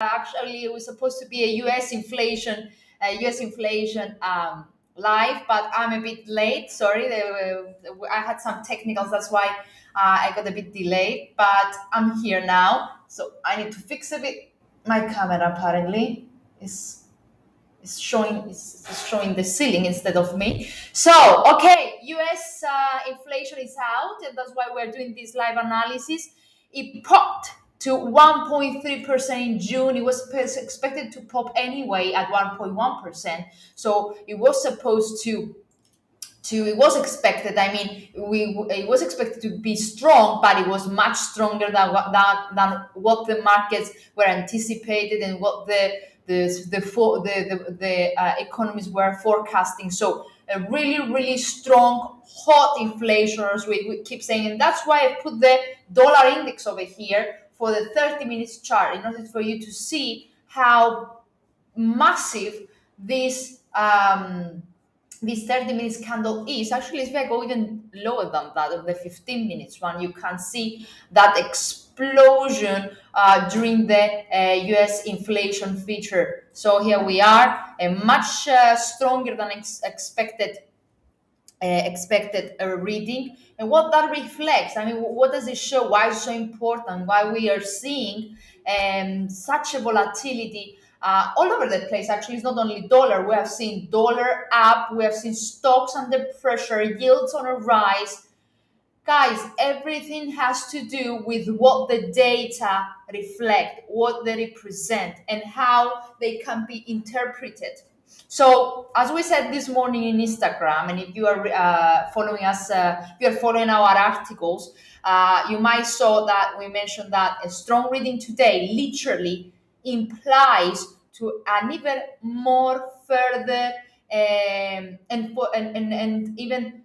Actually, it was supposed to be a US inflation live, but I'm a bit late. Sorry, I had some technicals. That's why I got a bit delayed. But I'm here now, so I need to fix a bit. My camera apparently is showing the ceiling instead of me. So okay, US inflation is out, and that's why we're doing this live analysis. It popped to 1.3% in June. It was expected to pop anyway at 1.1%. So it was supposed to it was expected. I mean, it was expected to be strong, but it was much stronger than what the markets were anticipated and what the economies were forecasting. So a really strong, hot inflation, as we keep saying, and that's why I put the dollar index over here for the 30 minutes chart in order for you to see how massive this this 30 minutes candle is. Actually, if I go even lower than that of the 15 minutes one, you can see that explosion during the US inflation feature. So here we are, a much stronger than expected reading. And what that reflects, I mean, what does it show? Why it's so important? Why we are seeing such a volatility all over the place? Actually, it's not only dollar. We have seen dollar up. We have seen stocks under pressure, yields on a rise. Guys, everything has to do with what the data reflect, what they represent, and how they can be interpreted. So, as we said this morning in Instagram, and if you are following us, if you are following our articles, you might saw that we mentioned that a strong reading today literally implies to an even more further and even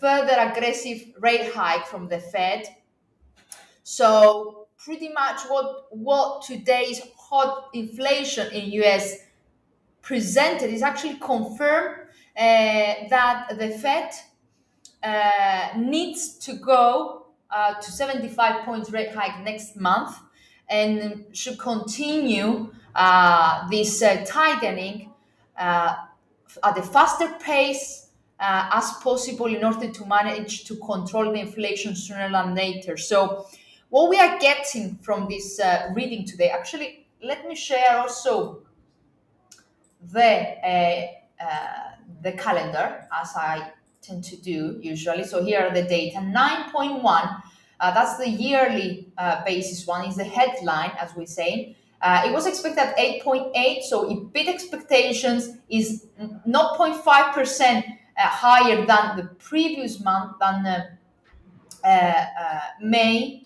further aggressive rate hike from the Fed. So pretty much what today's hot inflation in US presented is actually confirmed that the Fed needs to go to 75 points rate hike next month and should continue this tightening at a faster pace as possible in order to manage to control the inflation sooner than later. So what we are getting from this reading today, actually, let me share also the calendar, as I tend to do usually. So here are the data. 9.1, that's the yearly basis one, is the headline, as we say. It was expected at 8.8, so it beat expectations, is 0.5% higher than the previous month, than May.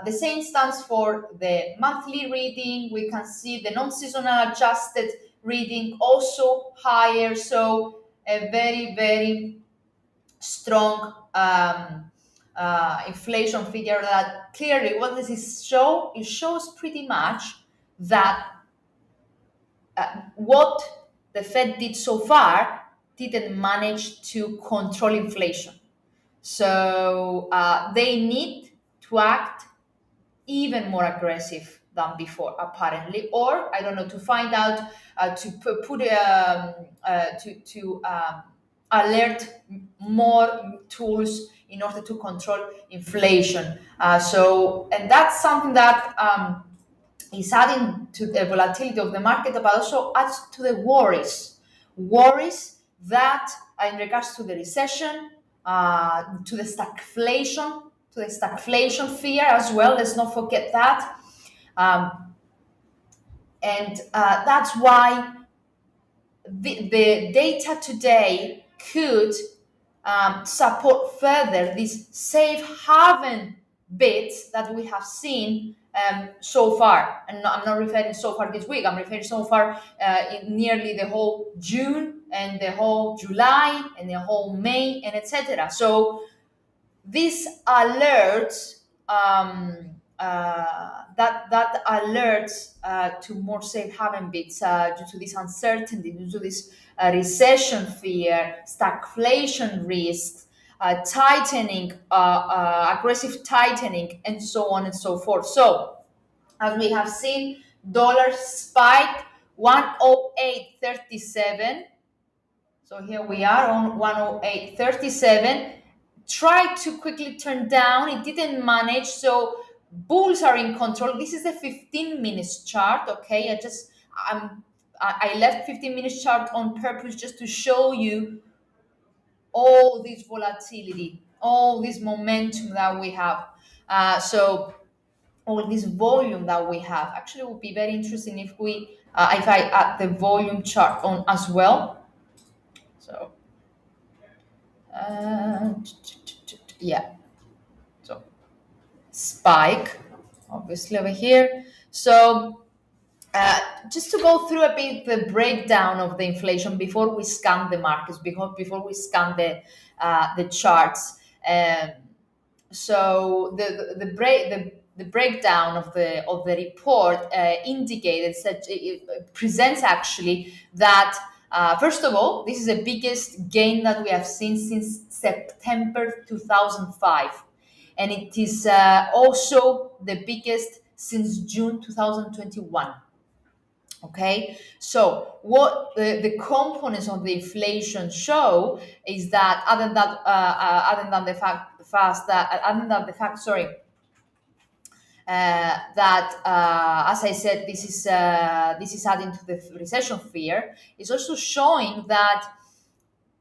The same stands for the monthly reading. We can see the non-seasonal adjusted reading also higher. So a very strong inflation figure that clearly, what does it show? It shows pretty much that what the Fed did so far didn't manage to control inflation. So they need to act even more aggressive than before, apparently, or I don't know, to find out to alert more tools in order to control inflation. And that's something that is adding to the volatility of the market, but also adds to the worries that in regards to the recession, to the stagflation fear as well. Let's not forget that. And that's why the data today could support further this safe haven bits that we have seen so far. And I'm not referring so far this week, I'm referring so far in nearly the whole June and the whole July and the whole May and etc. So this alerts that alerts to more safe haven bits due to this uncertainty, due to this recession fear, stagflation risks, tightening, aggressive tightening, and so on and so forth. So, as we have seen, dollar spiked 108.37. So here we are on 108.37. Tried to quickly turn down, it didn't manage. So bulls are in control. This is a 15 minutes chart. Okay, I left 15 minutes chart on purpose just to show you all this volatility, all this momentum that we have. So all this volume that we have. Actually, it would be very interesting if I add the volume chart on as well. So yeah, so spike, obviously over here. So uh, just to go through a bit the breakdown of the inflation before we scan the markets, before we scan the charts. Um, so the breakdown of the report indicated such it presents actually that first of all, this is the biggest gain that we have seen since September 2005, and it is also the biggest since June 2021. Okay, so what the components of the inflation show is that other than the fact, sorry, that as I said, this is adding to the recession fear. It's also showing that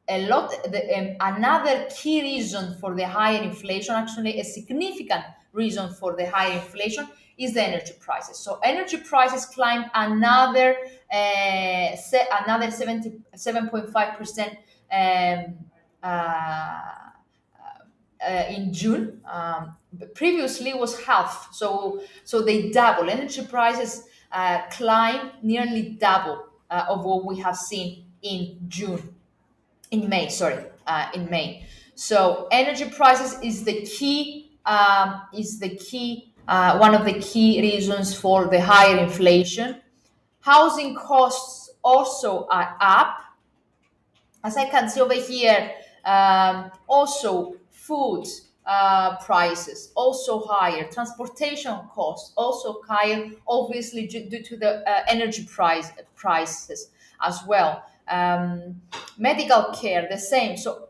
another key reason for the higher inflation, actually a significant reason for the higher inflation, is the energy prices. So energy prices climbed another 77.5% um, uh, in June. But previously it was half, so they double. Energy prices climb nearly double of what we have seen in June, in May. Sorry, in May. So energy prices is the key one of the key reasons for the higher inflation. Housing costs also are up, as I can see over here. Also food prices also higher, transportation costs also higher, obviously due to the energy prices as well. Medical care the same. So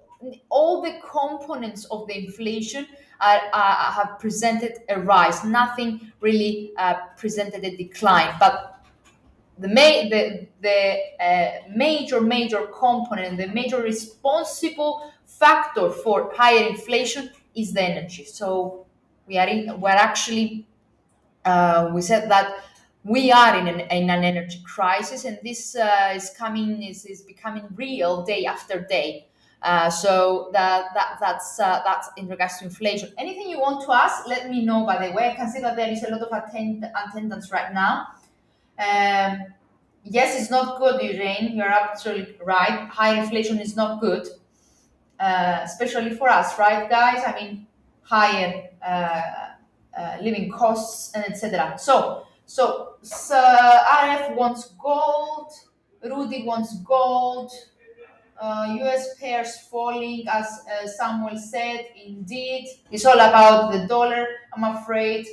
all the components of the inflation have presented a rise. Nothing really presented a decline, but major component, the major responsible factor for higher inflation is the energy. So we're actually we said that we are in an energy crisis, and this is becoming real day after day. So that's in regards to inflation. Anything you want to ask, let me know. By the way, I can see that there is a lot of attendance right now. um, yes, it's not good, Irene. You're absolutely right. High inflation is not good, especially for us, right, guys? I mean, higher living costs and etc. So RF wants gold. Rudy wants gold. US pairs falling, as Samuel said. Indeed, it's all about the dollar, I'm afraid.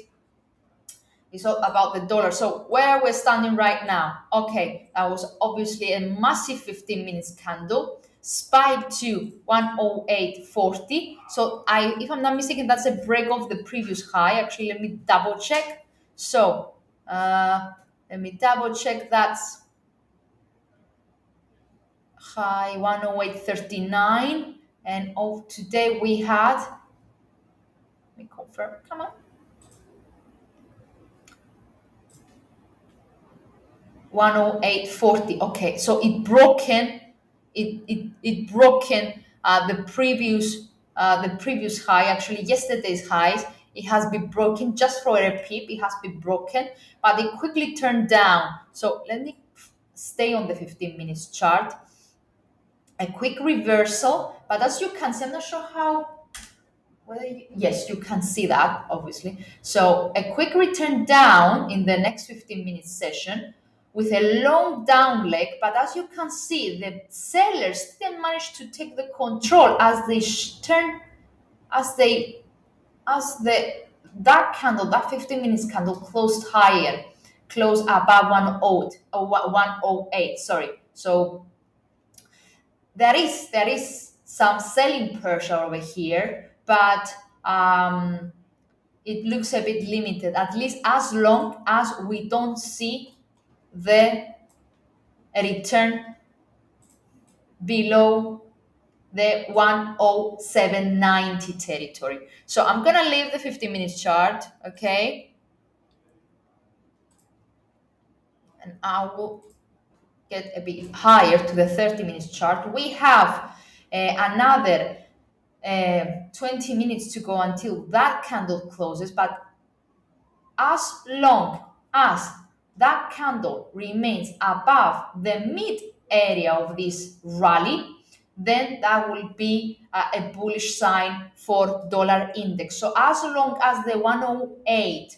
It's all about the dollar. So where we're standing right now, okay, that was obviously a massive 15 minutes candle, spike to 108.40. So if I'm not mistaken, that's a break of the previous high. Actually, let me double check. So let me double check. That's high 108.39, and of today we had. Let me confirm. Come on. 108.40. Okay, so it broken the previous high, actually yesterday's highs. It has been broken just for a peep. It has been broken, but it quickly turned down. So let me stay on the 15 minutes chart. A quick reversal, but as you can see, I'm not sure how. Yes, you can see that obviously. So a quick return down in the next 15 minute session, with a long down leg, but as you can see, the sellers didn't manage to take the control as they turn, as they, as the that candle, that 15 minutes candle closed higher, closed above 108, or 108, sorry. So there is some selling pressure over here, but it looks a bit limited, at least as long as we don't see the return below the 107.90 territory. So I'm gonna leave the 15 minutes chart, okay, and I will get a bit higher to the 30 minutes chart. We have another 20 minutes to go until that candle closes, but as long as that candle remains above the mid area of this rally, then that will be a bullish sign for dollar index. So as long as the 108,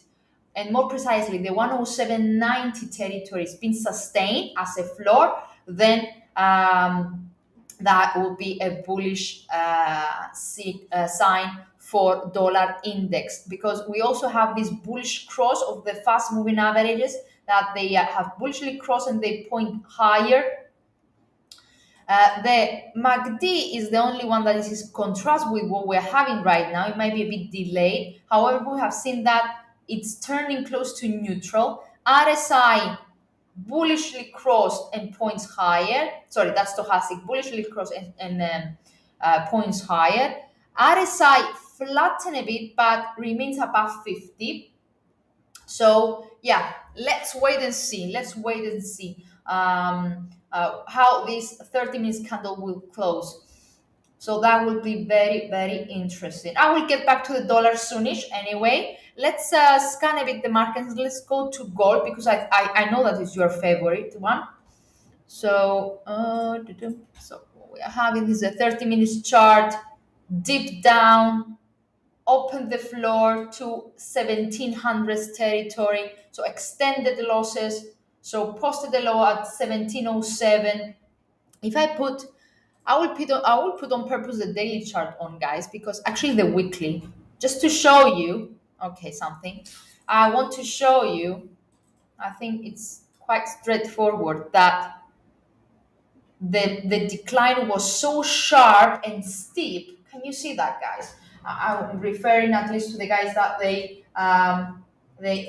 and more precisely the 107.90 territory has been sustained as a floor, then that will be a bullish sign for dollar index, because we also have this bullish cross of the fast moving averages that they have bullishly crossed and they point higher. The MACD is the only one that is in contrast with what we're having right now. It might be a bit delayed. However, we have seen that it's turning close to neutral. RSI bullishly crossed and points higher. Sorry, that's stochastic. Bullishly crossed and points higher. RSI flattened a bit, but remains above 50. So yeah, let's wait and see. Let's wait and see how this 30 minutes candle will close. So that will be very, very interesting. I will get back to the dollar soonish anyway. Let's scan a bit the markets. Let's go to gold, because I know that is your favorite one. So, so we are having this a 30 minutes chart, deep down, opened the floor to 1700 territory, so extended the losses, so posted the low at 1707. If I put, I will put on purpose the daily chart on, guys, because actually the weekly, just to show you, okay, something. I want to show you, I think it's quite straightforward that the decline was so sharp and steep. Can you see that, guys? I'm referring at least to the guys that they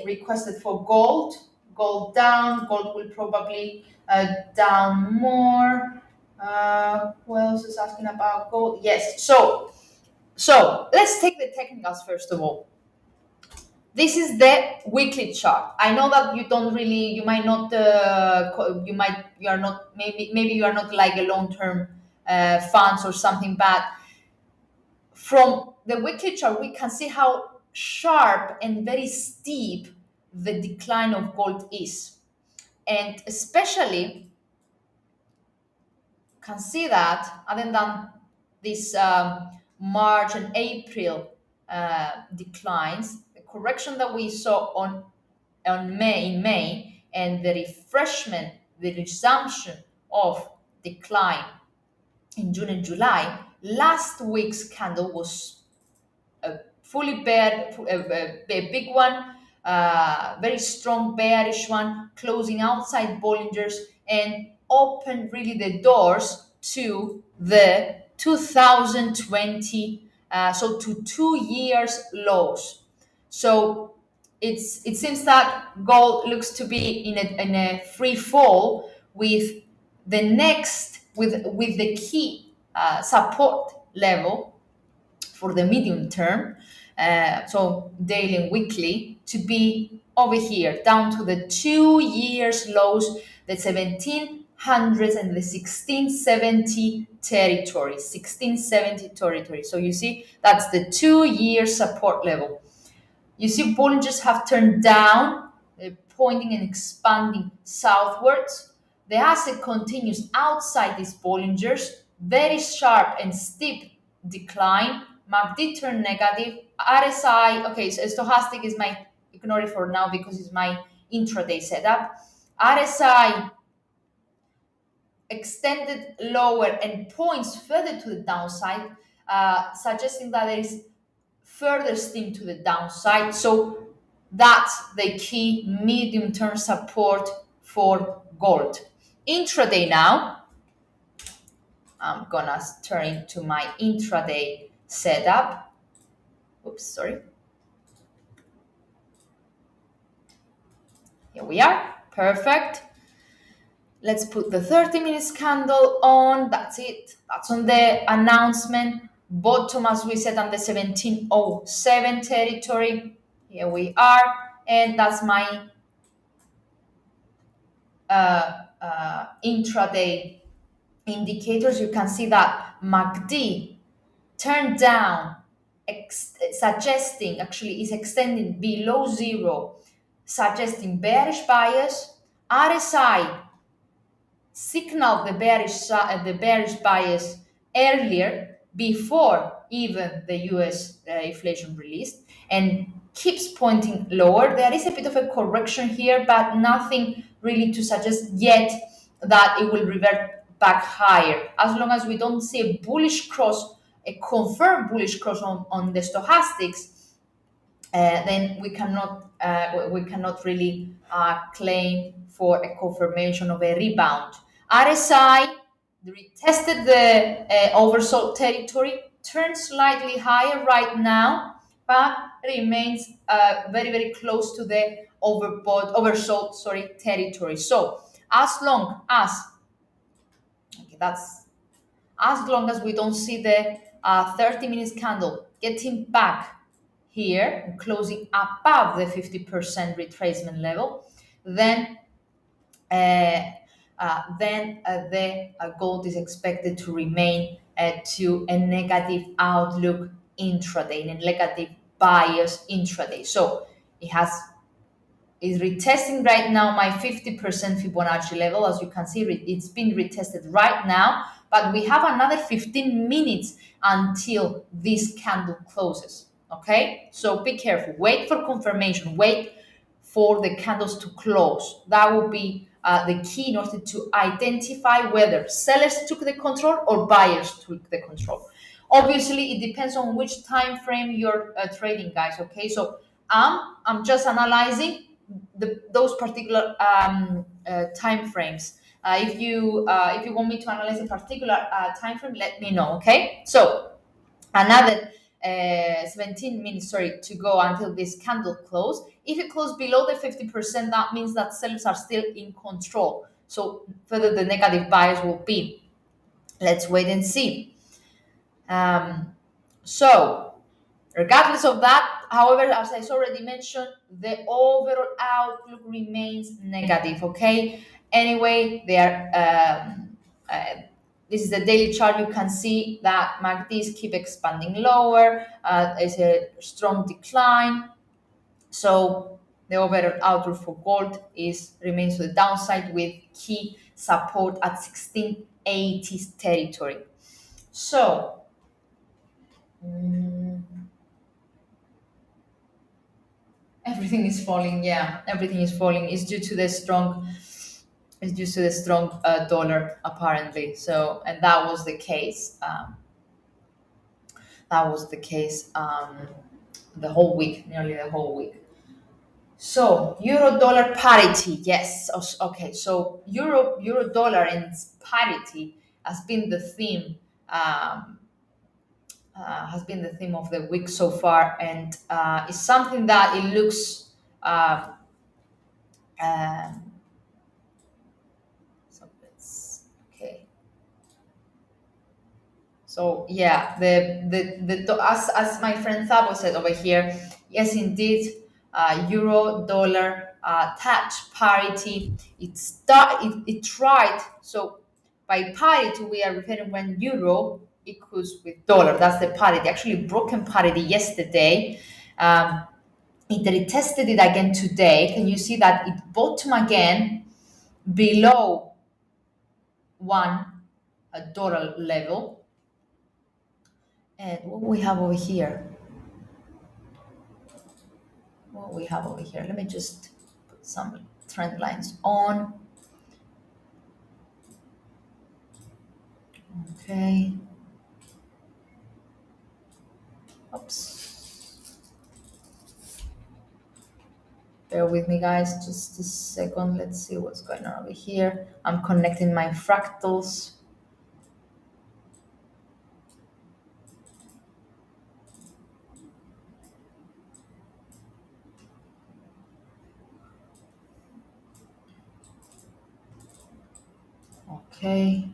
requested for gold. Gold down. Gold will probably down more. Who else is asking about gold? Yes. So let's take the technicals first of all. This is the weekly chart. I know that you don't really, you might not, you are not, maybe you are not like a long-term funds or something, but from the weekly chart, we can see how sharp and very steep the decline of gold is. And especially can see that other than this March and April declines, the correction that we saw on May, and the refreshment, the resumption of decline in June and July. Last week's candle was a fully bear, a big one, very strong bearish one, closing outside Bollingers and opened really the doors to the 2020, so to 2 years lows. So it seems that gold looks to be in a free fall with the next with the key support level for the medium term, so daily and weekly, to be over here down to the 2 years lows, the 1700s and the 1670 territory, 1670 territory. So you see that's the 2 year support level. You see Bollingers have turned down, pointing and expanding southwards. The asset continues outside these Bollingers, very sharp and steep decline. MACD turned negative. RSI, okay, so stochastic is my, ignore it for now because it's my intraday setup. RSI extended lower and points further to the downside, suggesting that there is further steam to the downside. So that's the key medium-term support for gold. Intraday now, I'm gonna turn into my intraday setup. Oops, sorry. Here we are. Perfect. Let's put the 30 minutes candle on. That's it. That's on the announcement. Bottom, as we said, on the 1707 territory. Here we are. And that's my intraday indicators. You can see that MACD turned down, suggesting, actually is extending below zero, suggesting bearish bias. RSI signaled the bearish bias earlier, before even the US inflation released, and keeps pointing lower. There is a bit of a correction here, but nothing really to suggest yet that it will revert back higher. As long as we don't see a bullish cross, a confirmed bullish cross on the stochastics, then we cannot really claim for a confirmation of a rebound. RSI retested the oversold territory, turned slightly higher right now, but remains very, very close to the oversold territory. So as long as, okay, that's as long as we don't see the 30 minutes candle getting back here and closing above the 50% retracement level, then the gold is expected to remain to a negative outlook intraday, in a negative bias intraday. So it is retesting right now my 50% Fibonacci level. As you can see, it's been retested right now, but we have another 15 minutes until this candle closes. Okay, so be careful. Wait for confirmation. Wait for the candles to close. That will be the key in order to identify whether sellers took the control or buyers took the control. Obviously, it depends on which time frame you're trading, guys. Okay, so I'm just analyzing those particular time frames. If you want me to analyze a particular time frame, let me know. Okay, so another 17 minutes, sorry, to go until this candle close. If it closes below the 50%, that means that sellers are still in control. So further the negative bias will be. Let's wait and see. So regardless of that, however, as I already mentioned, the overall outlook remains negative. Okay. Anyway, this is the daily chart. You can see that MACDs keep expanding lower. There's a strong decline. So the overall outlook for gold remains to the downside, with key support at 1680 territory. So everything is falling. Yeah, everything is falling. It's due to the strong. It's due to the strong dollar, apparently. So, and that was the case. That was the case the whole week, nearly the whole week. So euro dollar parity, yes. Okay, so euro dollar and parity has been the theme. Has been the theme of the week so far, and it's something that it looks. Um, so let's okay. So yeah, as my friend Thabo said over here, yes, indeed, euro dollar touch parity. It tried. So by parity, we are referring when euro equals with dollar. That's the parity. Actually, broken parity yesterday. It retested it again today. Can you see that it bottom again below $1 level? And what we have over here? What we have over here? Let me just put some Trend lines on. Okay. Oops. Bear with me, guys. Just a second. Let's see what's going on over here. I'm connecting my fractals. Okay.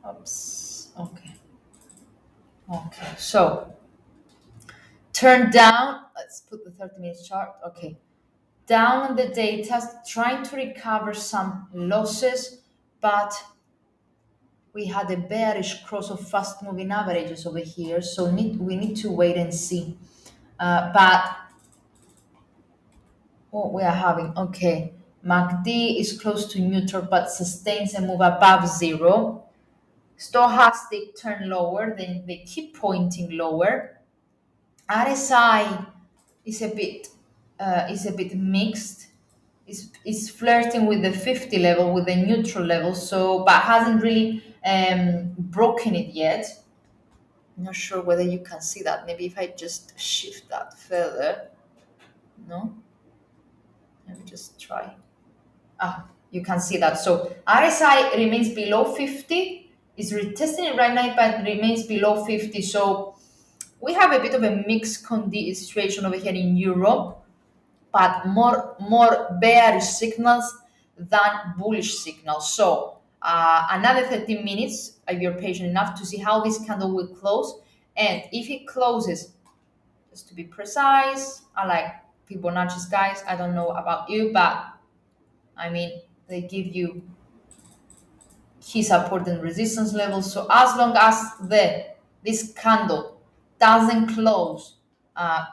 Oops. Okay. Okay. So turn down. Let's put the 30 minutes chart. Okay. Down on the data, trying to recover some losses, but we had a bearish cross of fast moving averages over here. So we need to wait and see. But what we are having, okay. MACD is close to neutral but sustains a move above zero. Stochastic turn lower, then they keep pointing lower. RSI is a bit mixed. Is flirting with the 50 level, with the neutral level, so but hasn't really broken it yet. I'm not sure whether you can see that. Maybe if I just shift that further. No, let me just try. You can see that. So RSI remains below 50. It's retesting it right now, but remains below 50. So we have a bit of a mixed situation over here in Europe, but more bearish signals than bullish signals. So another 30 minutes, if you're patient enough to see how this candle will close, and if it closes, just to be precise, I like Fibonacci's, guys. I don't know about you, but I mean they give you key support and resistance levels. So as long as this candle doesn't close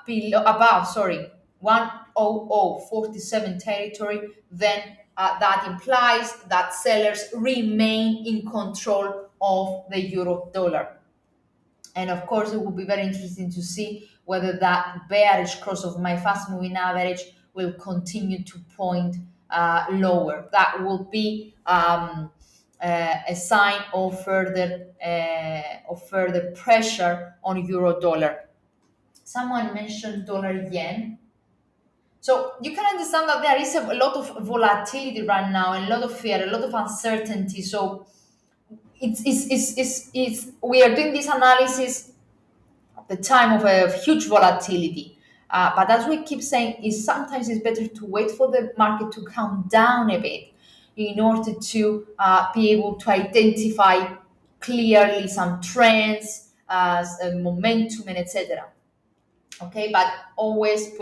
below above 10047 territory, then that implies that sellers remain in control of the euro dollar. And of course, it will be very interesting to see whether that bearish cross of my fast moving average will continue to point lower. That will be a sign of further pressure on euro dollar. Someone mentioned dollar yen. So you can understand that there is a lot of volatility right now, a lot of fear, a lot of uncertainty. So we are doing this analysis the time of a huge volatility. But as we keep saying, is sometimes it's better to wait for the market to calm down a bit in order to be able to identify clearly some trends, momentum, and etc. Okay, but always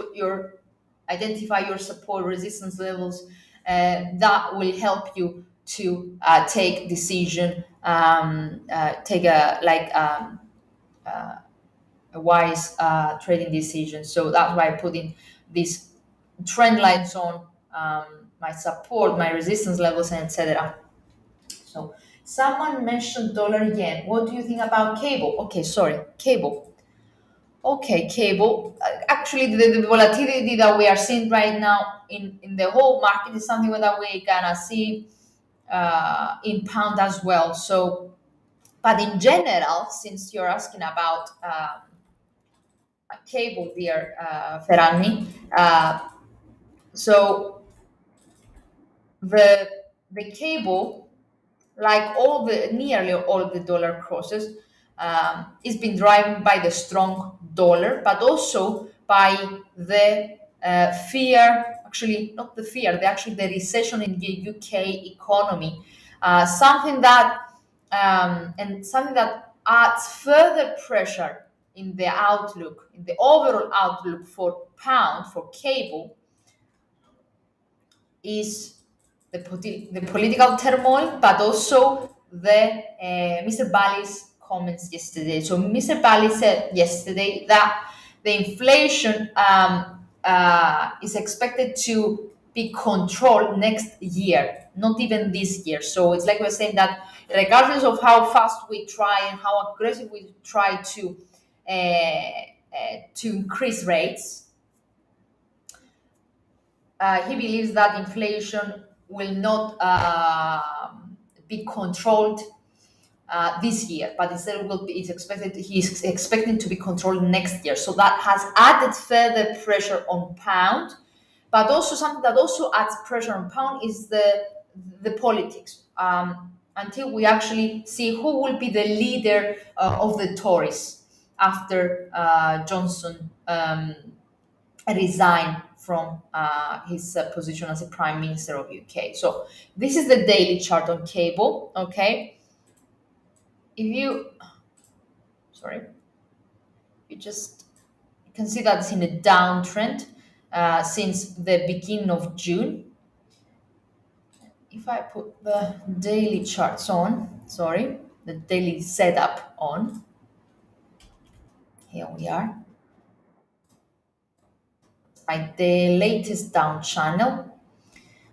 identify your support resistance levels. That will help you to take decision, take a wise trading decision. So that's why I put in these trend lines on my support, my resistance levels, and etc. So someone mentioned dollar yen. What do you think about cable? Okay, sorry, cable. Okay, cable. Actually, the volatility that we are seeing right now in the whole market is something that we're gonna see in pound as well. So, but in general, since you're asking about cable, dear Ferrani. So the the cable, like nearly all of the dollar crosses, is been driven by the strong dollar, but also by the fear. Actually, not the fear. The recession in the UK economy. Something that adds further pressure in the outlook, in the overall outlook for pound, for cable, is the political turmoil, but also the Mr. Bali's comments yesterday. So Mr. Bali said yesterday that the inflation is expected to be controlled next year, not even this year. So it's like we're saying that regardless of how fast we try and how aggressive we try to increase rates, he believes that inflation will not be controlled this year, but instead will be is expected he's expecting to be controlled next year. So that has added further pressure on pound, but also something that also adds pressure on pound is the politics. Until we actually see who will be the leader of the Tories after Johnson resigned from his position as a prime minister of UK. So this is the daily chart on cable. Okay, if you sorry, you just you can see that it's in a downtrend since the beginning of June. If I put the daily charts on, sorry, the daily setup on, here we are. Like the latest down channel.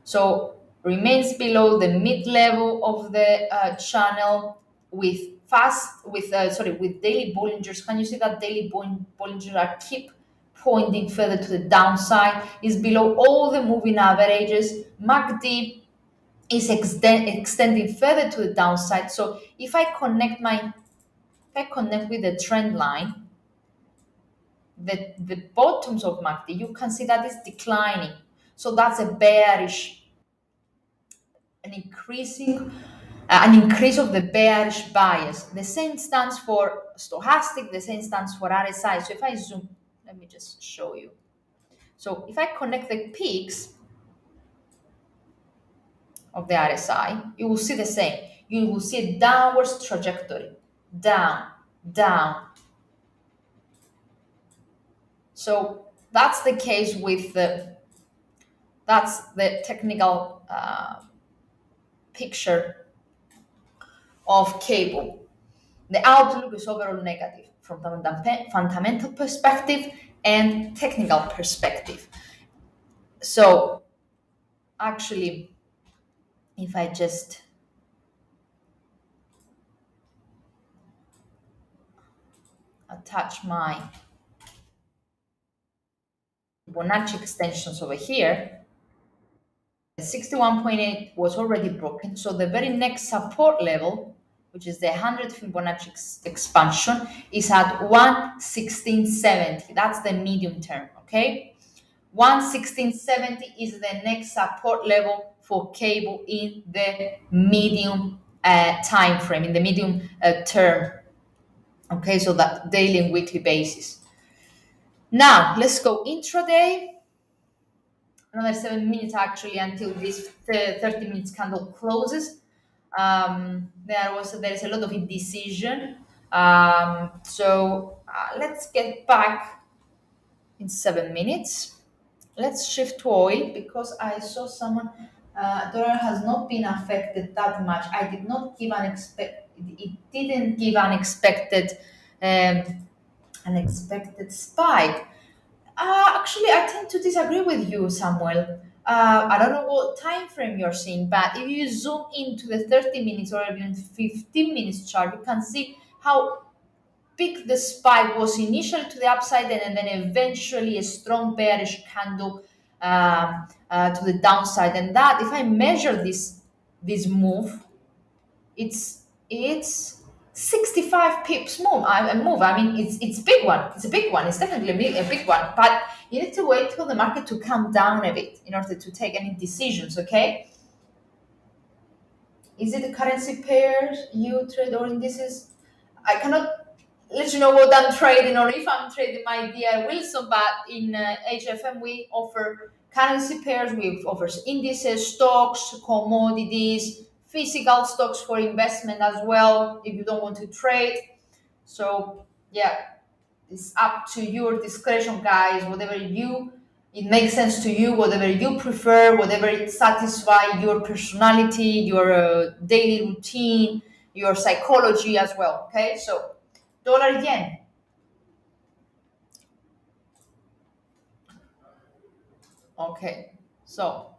So remains below the mid level of the channel with with daily Bollingers. Can you see that daily Bollingers are keep pointing further to the downside? Is below all the moving averages. MACD is extending further to the downside. So if I connect with the trend line, the bottoms of MACD, you can see that it's declining. So that's a bearish, an increasing, an increase of the bearish bias. The same stands for stochastic, the same stands for RSI. So if I zoom, let me just show you. So if I connect the peaks of the RSI, you will see the same. You will see a downwards trajectory, down, down. So that's the case with that's the technical picture of cable. The outlook is overall negative from the fundamental perspective and technical perspective. So actually, if I just attach my Fibonacci extensions over here, 61.8 was already broken. So the very next support level, which is the 100 Fibonacci expansion, is at 11670. That's the medium term, okay? 11670 is the next support level for cable in the medium time frame, in the medium term. Okay, so that daily and weekly basis. Now let's go intraday. Another 7 minutes actually until this 30 minutes candle closes. There is a lot of indecision. Let's get back in 7 minutes. Let's shift to oil because I saw someone. Dollar has not been affected that much. I did not give It didn't give um, unexpected spike. Actually, I tend to disagree with you, Samuel. I don't know what time frame you're seeing, but if you zoom into the 30 minutes or even 15 minutes chart, you can see how big the spike was initially to the upside and then eventually a strong bearish candle to the downside. And that, if I measure this move, it's 65 pips move. I mean, it's big one. It's a big one. It's definitely a big one. But you need to wait for the market to come down a bit in order to take any decisions. Okay? Is it a currency pairs you trade or indices? I cannot let you know what I'm trading or if I'm trading my DI Wilson, but in HFM we offer currency pairs, we offer indices, stocks, commodities, physical stocks for investment as well if you don't want to trade. So yeah, it's up to your discretion, guys. Whatever it makes sense to you, whatever you prefer, whatever it satisfies your personality, your daily routine, your psychology as well. Okay, so dollar yen. Okay, so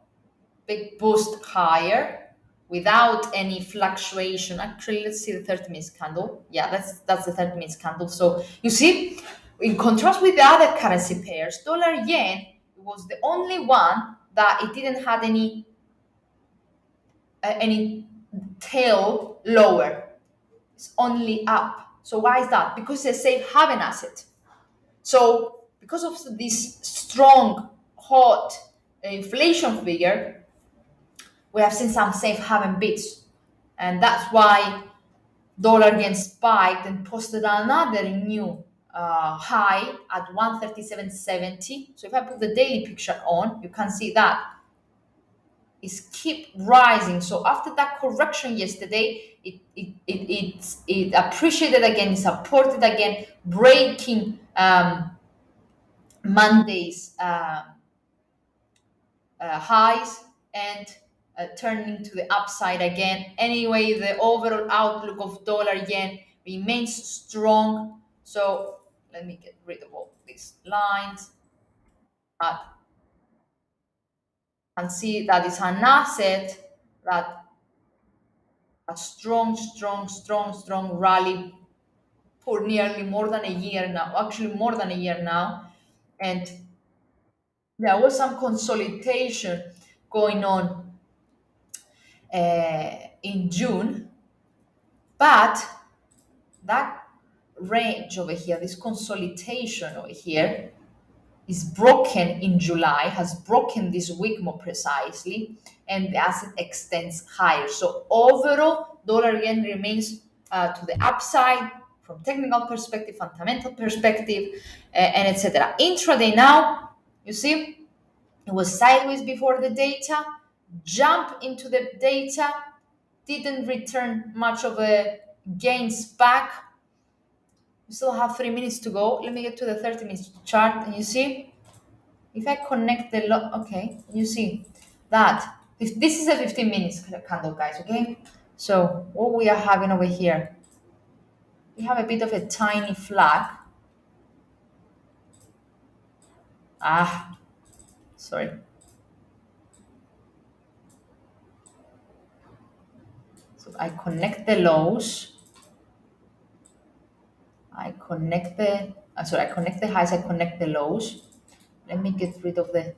big boost higher without any fluctuation. Actually, let's see the 30 minutes candle. Yeah, that's the 30 minutes candle. So you see, in contrast with the other currency pairs, dollar yen was the only one that it didn't have any tail lower. It's only up. So why is that? Because it's a safe haven asset. So because of this strong, hot inflation figure, we have seen some safe haven bids, and that's why dollar again spiked and posted another new high at 137.70. So if I put the daily picture on, you can see that it's keep rising. So after that correction yesterday, it appreciated again, it supported again, breaking Monday's highs and turning to the upside again. Anyway, the overall outlook of dollar yen remains strong. So let me get rid of all these lines. And see that it's an asset that a strong rally for nearly more than a year now, actually more than a year now. And there was some consolidation going on in June, but that range over here, this consolidation over here, is broken in July, has broken this week more precisely, and the asset extends higher. So overall, dollar yen remains to the upside from technical perspective, fundamental perspective, and etc. Intraday now, you see, it was sideways before the data, jump into the data, didn't return much of a gains back. We still have 3 minutes to go. Let me get to the 30 minutes chart, and you see, if I connect the okay, you see that if this is a 15 minutes candle, guys, okay? So what we are having over here, we have a bit of a tiny flag. Sorry. So I connect the lows. I connect the, I connect the highs, I connect the lows. Let me get rid of the,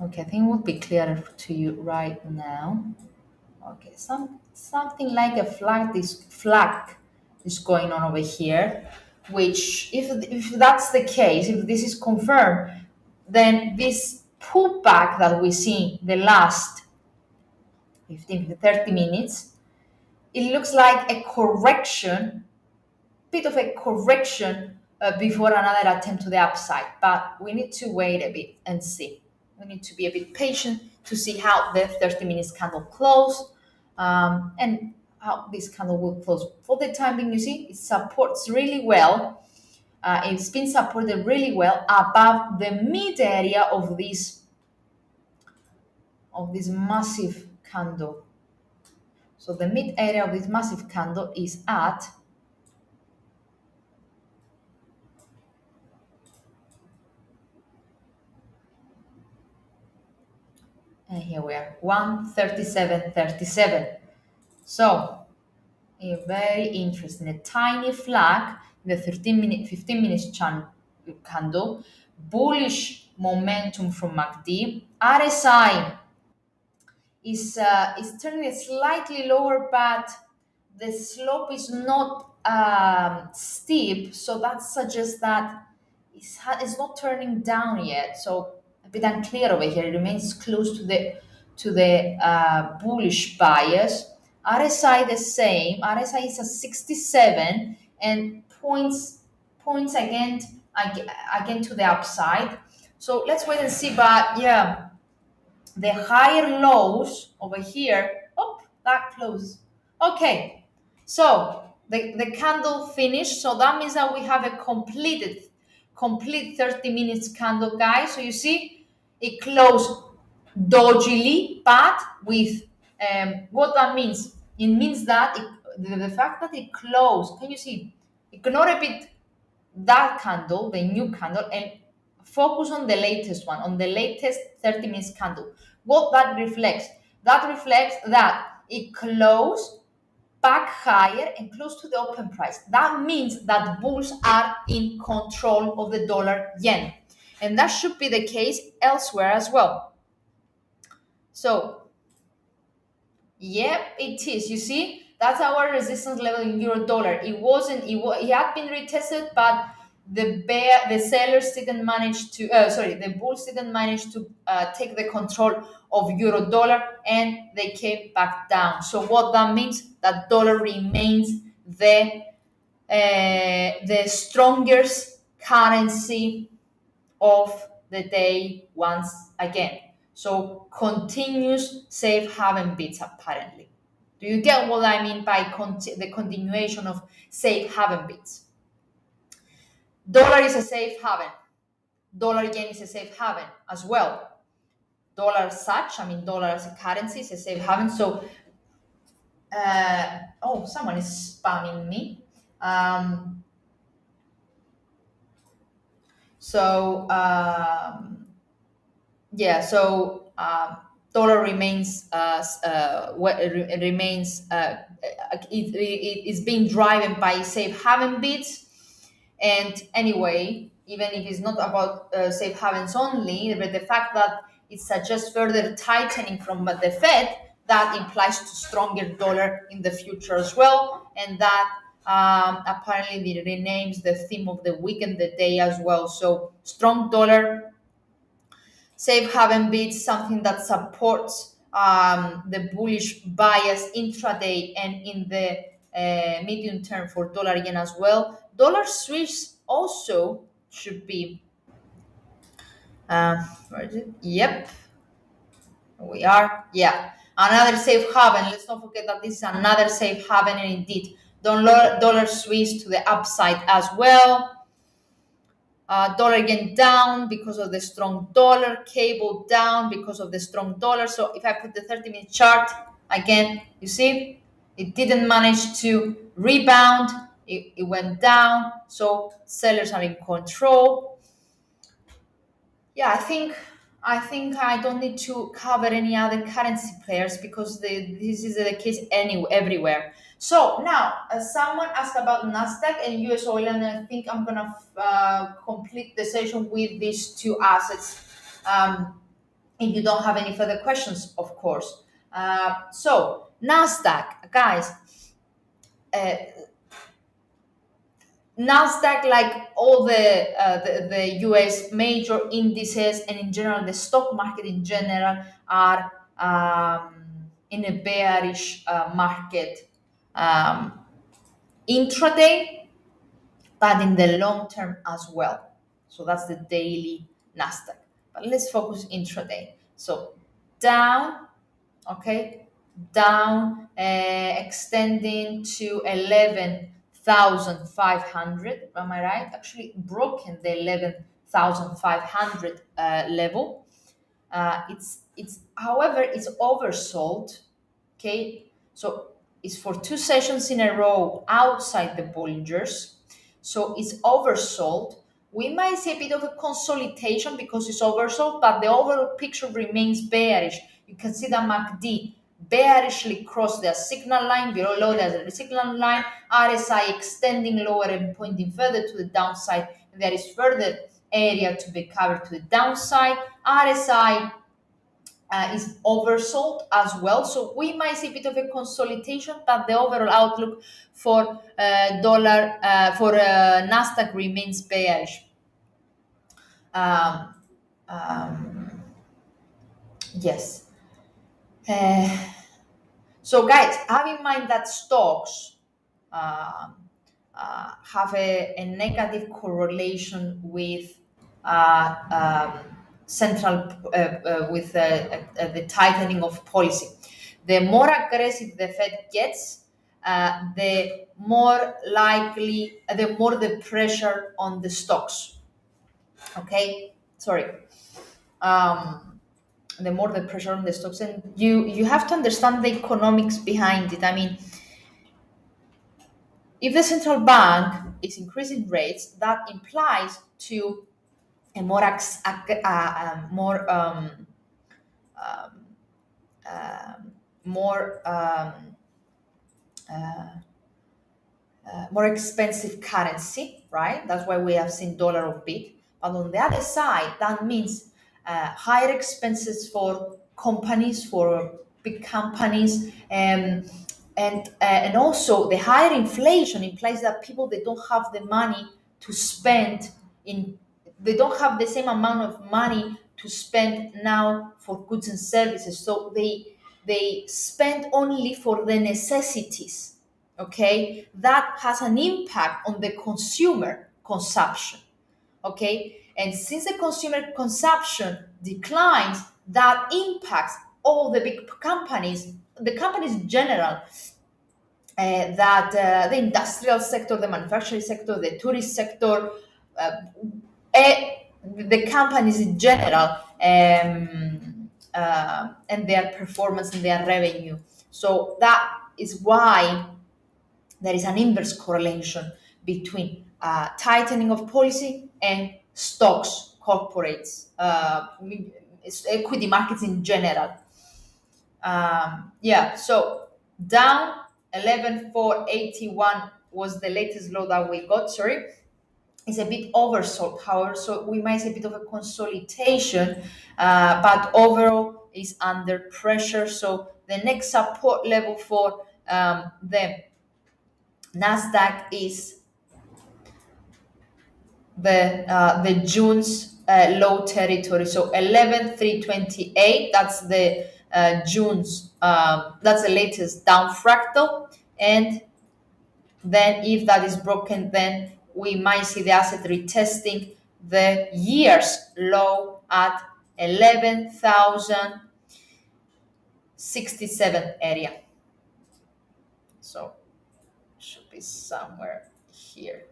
okay, I think it will be clearer to you right now. Okay, something like a flag is going on over here, which if that's the case, if this is confirmed, then this pullback that we see the last 15 to 30 minutes, it looks like a correction, bit of a correction before another attempt to the upside. But we need to wait a bit and see. We need to be a bit patient to see how the 30 minutes candle close and how this candle will close. For the time being, you see, it supports really well. It's been supported really well above the mid area of this massive candle. So the mid area of this massive candle is at, and here we are, 137.37. So very interesting, a tiny flag in the 15 minutes candle, bullish momentum from MACD. RSI is turning slightly lower, but the slope is not steep, so that suggests that it's not turning down yet. So a bit unclear over here. It remains close to the bullish bias. RSI the same. RSI is at 67 and points again to the upside. So let's wait and see. But yeah, the higher lows over here. Oh, that closed. Okay, so the candle finished. So that means that we have a complete 30 minutes candle, guys. So you see, it closed dodgily, but with what that means. It means that the fact that it closed. Can you see? Ignore a bit that candle, the new candle, and focus on the latest one, on the latest 30 minutes candle. What that reflects? That reflects that it closed, back higher and close to the open price. That means that bulls are in control of the dollar yen. And that should be the case elsewhere as well. So, yep, it is. You see, that's our resistance level in euro dollar. It wasn't, it had been retested, but the sellers didn't manage to, the bulls didn't manage to take the control of euro dollar and they came back down. So what that means, that dollar remains the strongest currency of the day once again. So continuous safe haven bids apparently. Do you get what I mean by the continuation of safe haven bids? Dollar is a safe haven. Dollar yen is a safe haven as well. Dollar such, I mean dollar as a currency is a safe haven. So, someone is spamming me. So yeah, so dollar remains it's being driven by safe haven bids. And anyway, even if it's not about safe havens only, but the fact that it suggests further tightening from the Fed, that implies to stronger dollar in the future as well, and that apparently it renames the theme of the week and the day as well. So strong dollar, safe haven bids, something that supports the bullish bias intraday and in the medium term for dollar yen as well. Dollar Swiss also should be. Where is it? Yep, we are. Yeah, another safe haven. Let's not forget that this is another safe haven, and indeed, dollar Swiss to the upside as well. Dollar yen down because of the strong dollar, cable down because of the strong dollar. So if I put the 30-minute chart again, you see it didn't manage to rebound, it went down. So sellers are in control. Yeah, I think I don't need to cover any other currency pairs because this is the case everywhere. So now, someone asked about Nasdaq and US oil, and I think I'm gonna complete the session with these two assets. If you don't have any further questions, of course. So Nasdaq, guys. Uh, Nasdaq, like all the US major indices and in general the stock market in general, are in a bearish market intraday, but in the long term as well. So that's the daily Nasdaq. But let's focus intraday. So down, okay, down, extending to 11,500. Am I right? Actually broken the 11,500 level. It's however it's oversold. Okay, so it's for two sessions in a row outside the Bollingers, so it's oversold. We might see a bit of a consolidation because it's oversold, but the overall picture remains bearish. You can see the MACD bearishly crossed the signal line. Below there's a signal line. RSI extending lower and pointing further to the downside. And there is further area to be covered to the downside. RSI is oversold as well. So we might see a bit of a consolidation, but the overall outlook for Nasdaq remains bearish. Um, yes. So guys, have in mind that stocks have a negative correlation with central with the tightening of policy. The more aggressive the Fed gets, the more the pressure on the stocks. Okay, sorry. The more the pressure on the stocks, and you have to understand the economics behind it. I mean, if the central bank is increasing rates, that implies to a more more more expensive currency, right? That's why we have seen dollar of bit. But on the other side, that means higher expenses for companies, for big companies, and also the higher inflation implies that people they don't have the money to spend in. They don't have the same amount of money to spend now for goods and services, so they spend only for the necessities. Okay, that has an impact on the consumer consumption. Okay, and since the consumer consumption declines, that impacts all the big companies, the companies in general, that the industrial sector, the manufacturing sector, the tourist sector, uh, the companies in general, and their performance and their revenue. So that is why there is an inverse correlation between tightening of policy and stocks, corporates, equity markets in general. Yeah, so down 11,481 was the latest low that we got. Sorry, it's a bit oversold, however, so we might see a bit of a consolidation, but overall is under pressure. So the next support level for the Nasdaq is the June's low territory. So 11,328. That's the June's. That's the latest down fractal, and then if that is broken, then we might see the asset retesting the year's low at 11,067 area. So should be somewhere here.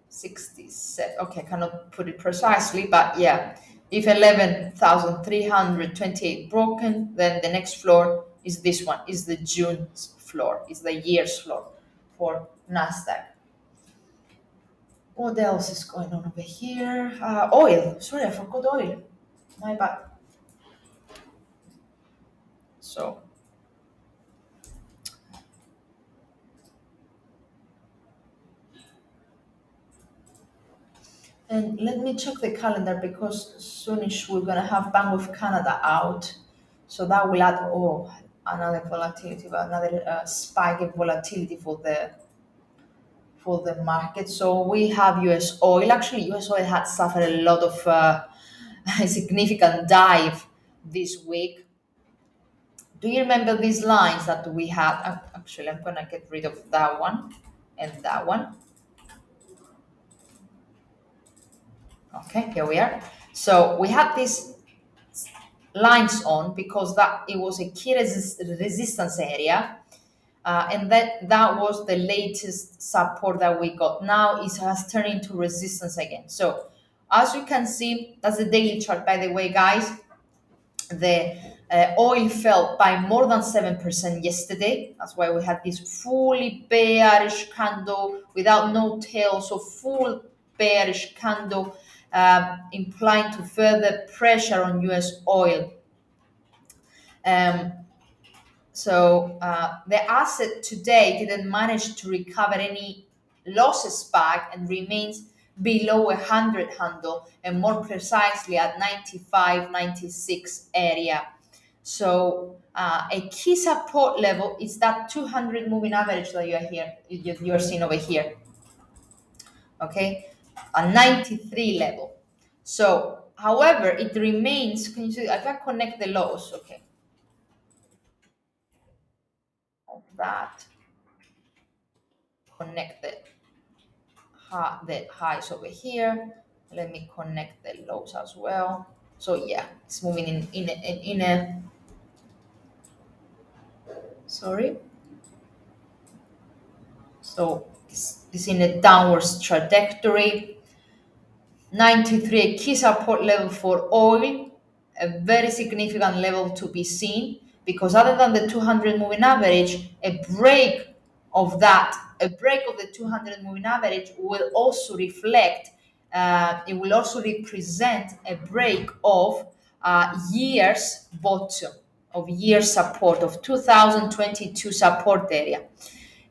67. Okay, I cannot put it precisely, but yeah, if 11,328 broken, then the next floor is this one, is the June's floor, is the year's floor for Nasdaq. What else is going on over here? Oil. Sorry, I forgot oil. My bad. So and let me check the calendar because soonish we're gonna have Bank of Canada out, so that will add another volatility, another spike in volatility for the market. So we have U.S. oil. Actually, U.S. oil had suffered a lot of a significant dive this week. Do you remember these lines that we had? Actually, I'm gonna get rid of that one and that one. Okay, here we are. So we had these lines on because that it was a key resistance area, and that was the latest support that we got. Now it has turned into resistance again. So as you can see, that's the daily chart, by the way, guys. The oil fell by more than 7% yesterday. That's why we had this fully bearish candle without no tail, so full bearish candle, implying to further pressure on US oil. Um, so the asset today didn't manage to recover any losses back and remains below 100 handle, and more precisely at 95, 96 area. So a key support level is that 200 moving average that you're seeing over here. Okay, a 93 level. So, however, it remains. Can you see? If I connect the lows, okay, of that, connect the highs over here. Let me connect the lows as well. So yeah, it's moving in a sorry. So it's in a downwards trajectory. 93, a key support level for oil, a very significant level to be seen, because other than the 200 moving average, a break of the 200 moving average will also reflect, it will also represent a break of year's bottom, of year support, of 2022 support area.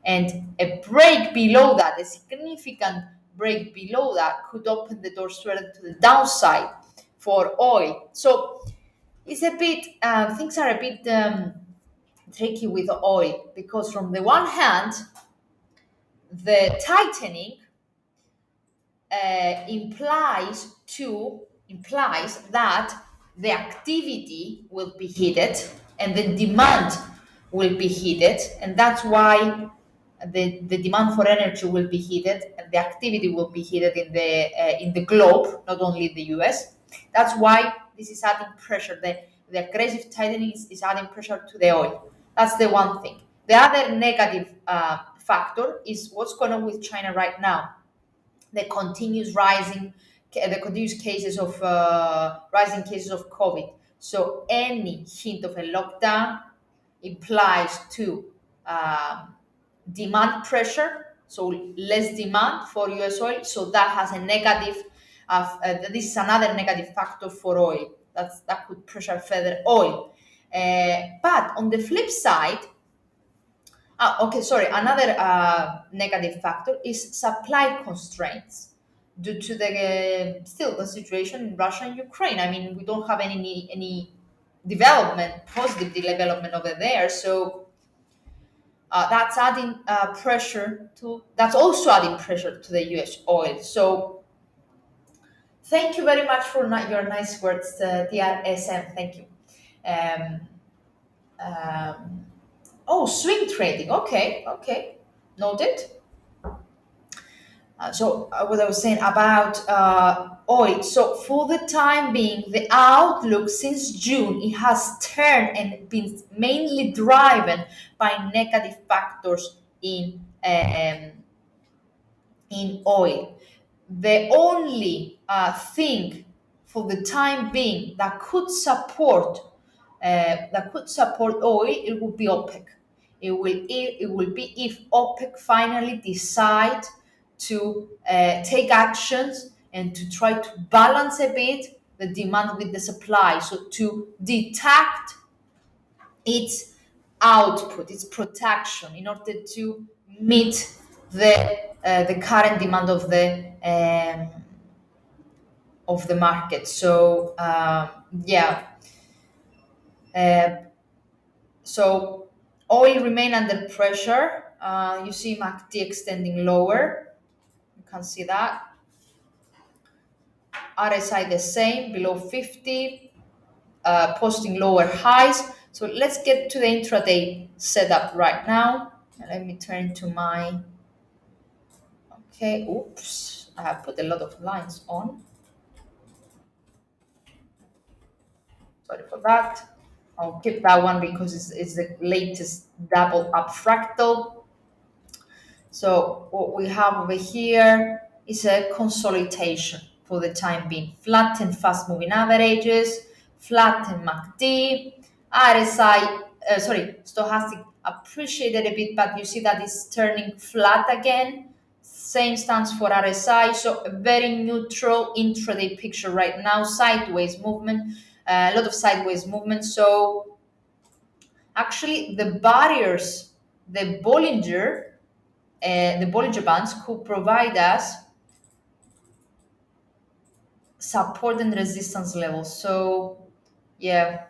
And a break below that, a significant break below that, could open the doors further to the downside for oil. So it's a bit, things are a bit tricky with oil, because from the one hand, the tightening implies that the activity will be heated and the demand will be heated, and that's why the demand for energy will be heated and the activity will be heated in the globe, not only in the US. That's why this is adding pressure. The aggressive tightening is adding pressure to the oil. That's the one thing. The other negative factor is what's going on with China right now. The continuous rising, the continuous cases of rising cases of COVID. So any hint of a lockdown implies to demand pressure, so less demand for US oil. So that has a negative. This is another negative factor for oil. That could pressure further oil. But on the flip side, okay, sorry. Another negative factor is supply constraints due to the still the situation in Russia and Ukraine. I mean, we don't have any development, positive development over there. So that's adding pressure to. That's also adding pressure to the U.S. oil. So thank you very much for your nice words, TRSM. Thank you. Um, um, oh, swing trading. Okay, okay, noted. What I was saying about oil. So for the time being, the outlook since June, it has turned and been mainly driven by negative factors in oil. The only thing for the time being that could support oil, it would be OPEC. It will be if OPEC finally decide to take actions and to try to balance a bit the demand with the supply, so to detect its output, its production, in order to meet the current demand of the market. So yeah, uh, so oil remain under pressure. You see MACD extending lower. You can see that. RSI the same, below 50, posting lower highs. So let's get to the intraday setup right now. Let me turn to my. Okay, oops, I have put a lot of lines on. Sorry for that. I'll keep that one because it's the latest double up fractal. So what we have over here is a consolidation for the time being. Flat and fast moving averages, flat and MACD, RSI, stochastic appreciated a bit, but you see that it's turning flat again. Same stands for RSI, so a very neutral intraday picture right now, sideways movement, a lot of sideways movement. So actually the barriers, the Bollinger Bands could provide us support and resistance levels. So, yeah,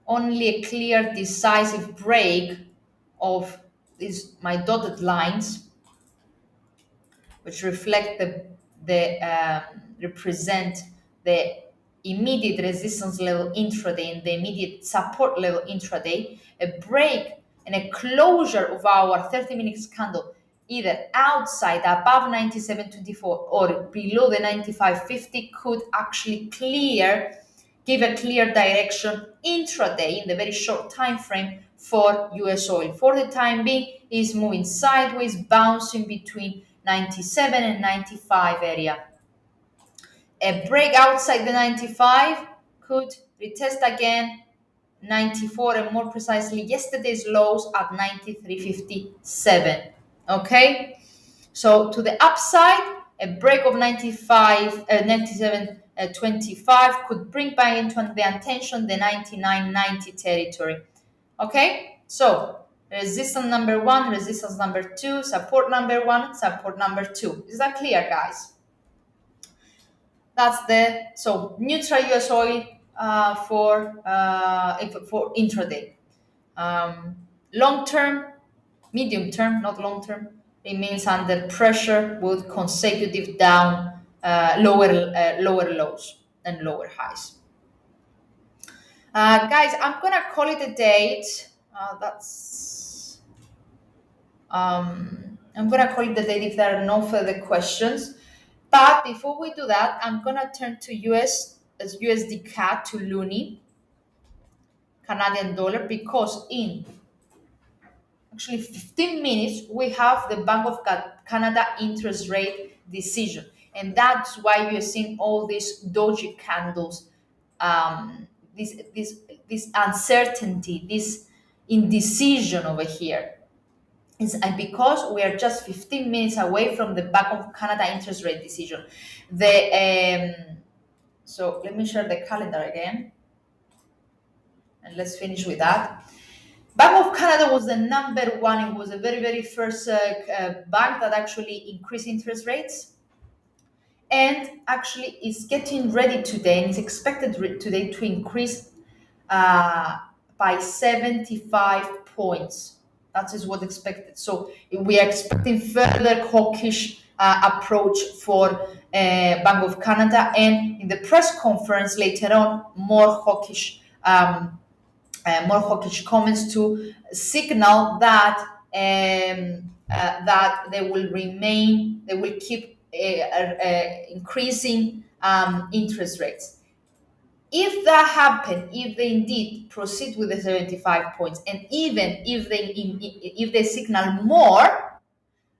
only a clear, decisive break of these my dotted lines, which reflect the represent the immediate resistance level intraday and the immediate support level intraday, a break and a closure of our 30 minutes candle either outside above 97.24 or below the 95.50 could actually give a clear direction intraday in the very short time frame for US oil. For the time being, is moving sideways, bouncing between 97 and 95 area. A break outside the 95 could retest again 94 and more precisely yesterday's lows at 93.57. Okay, so to the upside, a break of 97.25 could bring back into the attention the 99.90 territory. Okay, so Resistance number one, resistance number two, support number one, support number two. Is that clear, guys? That's the so neutral US oil for intraday. Long term, medium term, not long term, remains under pressure with consecutive down, lower lows and lower highs. Guys, I'm gonna call it a date. I'm gonna call it a date if there are no further questions. But before we do that, I'm gonna turn to US as USD CAD to Loonie, Canadian dollar, because in actually 15 minutes we have the Bank of Canada interest rate decision, and that's why you're seeing all these doji candles, this uncertainty, this indecision over here. And because we are just 15 minutes away from the Bank of Canada interest rate decision. So let me share the calendar again, and let's finish with that. Bank of Canada was the number one. It was the very first bank that actually increased interest rates, and actually is getting ready today, and it's expected today to increase by 75 points. That is what expected. So we are expecting further hawkish approach for Bank of Canada, and in the press conference later on, more hawkish comments to signal that that they will keep increasing interest rates. If that happens, if they indeed proceed with the 75 points, and even if they signal more,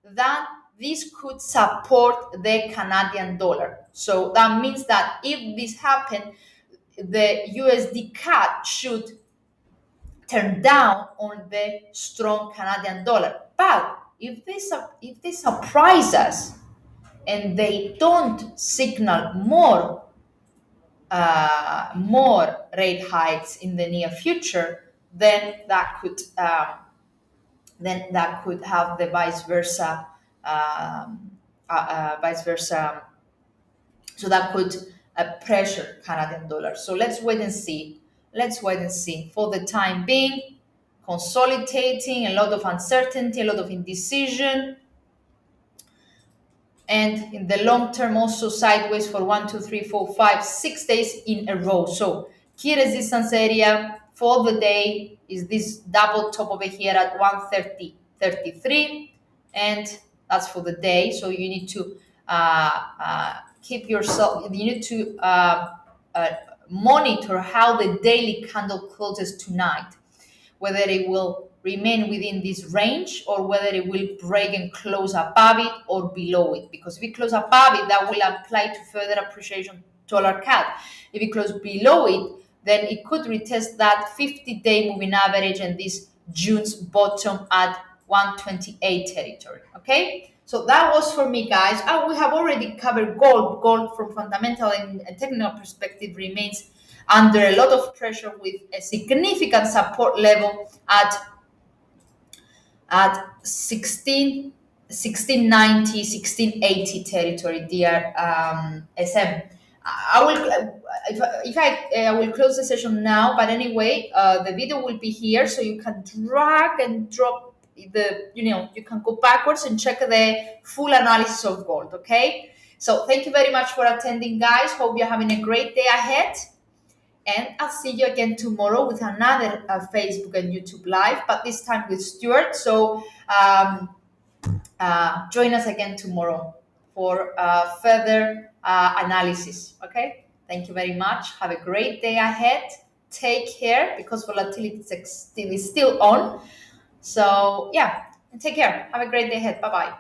then this could support the Canadian dollar. So that means that if this happens, the USD CAD should turn down on the strong Canadian dollar. But if they surprise us and they don't signal more rate hikes in the near future, then that could have the vice versa. Vice versa. So that could pressure Canadian dollar. So let's wait and see. Let's wait and see. For the time being, consolidating, a lot of uncertainty, a lot of indecision, and in the long term also sideways for 1, 2, 3, 4, 5, 6 days in a row. So key resistance area for the day is this double top over here at 130.33, and that's for the day. So you need to keep yourself, you need to monitor how the daily candle closes tonight, whether it will remain within this range or whether it will break and close above it or below it. Because if it closes above it, that will apply to further appreciation dollar CAD. If it closes below it, then it could retest that 50-day moving average and this June's bottom at 128 territory. Okay, so that was for me, guys. We have already covered gold. Gold from fundamental and technical perspective remains under a lot of pressure with a significant support level at 1690, 1680 territory, dear SM. I will I will close the session now, but anyway, the video will be here, so you can drag and drop you can go backwards and check the full analysis of gold. Okay, so thank you very much for attending, guys. Hope you're having a great day ahead. And I'll see you again tomorrow with another Facebook and YouTube live, but this time with Stuart. So join us again tomorrow for further analysis. Okay? Thank you very much. Have a great day ahead. Take care, because volatility is still on. So yeah, take care. Have a great day ahead. Bye-bye.